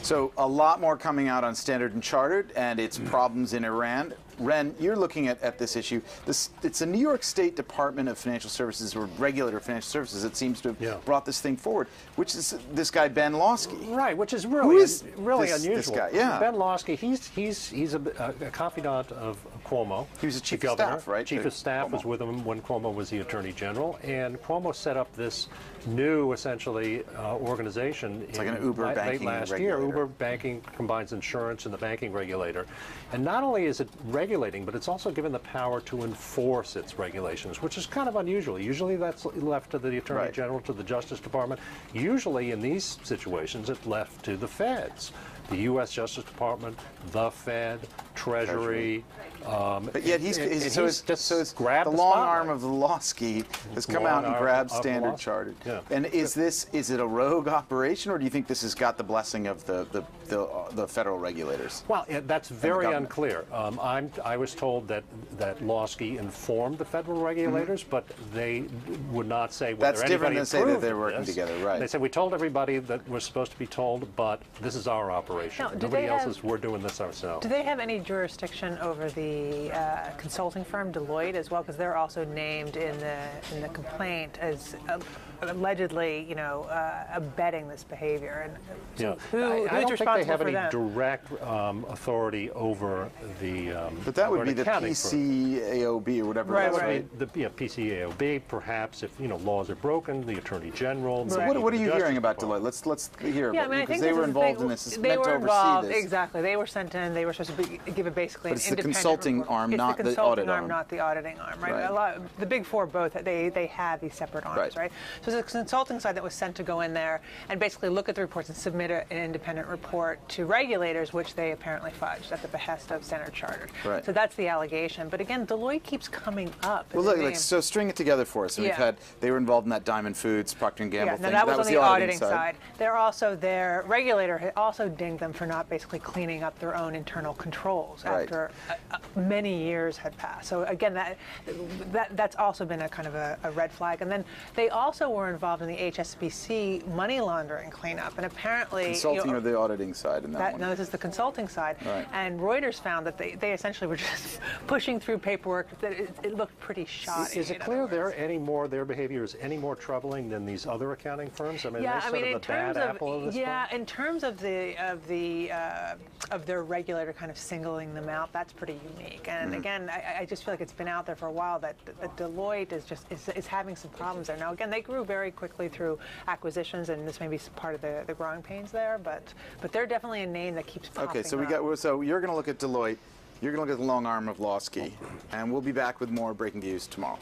So a lot more coming out on Standard & Chartered and its problems in Iran. Ren, you're looking at this issue. It's a New York State Department of Financial Services, or regulator of financial services, that seems to have brought this thing forward, which is this guy, Ben Lawsky. Right, which is really unusual. This guy? Yeah. Ben Lawsky, he's a confidant of Cuomo. He was the chief governor. of staff, right? Chief of staff was with him when Cuomo was the attorney general, and Cuomo set up this new, essentially, organization. It's like an Uber banking last regulator. year. Uber banking combines insurance and the banking regulator. And not only is it regulating, but it's also given the power to enforce its regulations, which is kind of unusual. Usually that's left to the Attorney General, to the Justice Department. Usually in these situations, it's left to the feds. The U.S. Justice Department, the Fed, Treasury. But yet he's just grabbed the long arm of the Lawsky has come out and grabbed Standard Chartered. Yeah. And is it a rogue operation, or do you think this has got the blessing of the federal regulators? Well, that's very unclear. I was told that Lawsky informed the federal regulators, but they would not say whether that's different than say that they're working this. together, right? They said we told everybody that we're supposed to be told, but this is our operation. Now, Nobody else is. We're doing this ourselves. Do they have any jurisdiction over the consulting firm Deloitte as well? Because they're also named in the complaint as allegedly, abetting this behavior. And so I don't think they have any them? direct authority over the. But that would be the PCAOB or whatever. Right. The PCAOB, perhaps, if laws are broken, the Attorney General. So what are you hearing about Deloitte? Let's hear about it, because they were involved in this. They were involved, exactly. They were sent in. They were supposed to give it basically an independent. It's the consulting arm, not the audit arm. Not the auditing arm, right? The big four both they have these separate arms, right? So it's the consulting side that was sent to go in there and basically look at the reports and submit an independent report to regulators, which they apparently fudged at the behest of Standard Chartered. Right. So that's the allegation. But again, Deloitte keeps coming up. Well, look, so string it together for us. So they were involved in that Diamond Foods, Procter & Gamble thing. That was on the auditing side. They're also, their regulator had also dinged them for not basically cleaning up their own internal controls after many years had passed. So again, that's also been a kind of a red flag. And then they also were involved in the HSBC money laundering cleanup, and apparently consulting or the auditing side in that one. No, this is the consulting side. Right. And Reuters found that they essentially were just pushing through paperwork that it looked pretty shoddy. Is it clear their behavior is any more troubling than these other accounting firms? I mean, in terms of their regulator kind of singling them out, that's pretty unique. And again, I just feel like it's been out there for a while that Deloitte is having some problems there. Now, again, they grew very quickly through acquisitions, and this may be part of the growing pains there, but they're definitely a name that keeps popping up. So you're going to look at Deloitte, you're going to look at the long arm of Lawsky, and we'll be back with more Breaking Views tomorrow.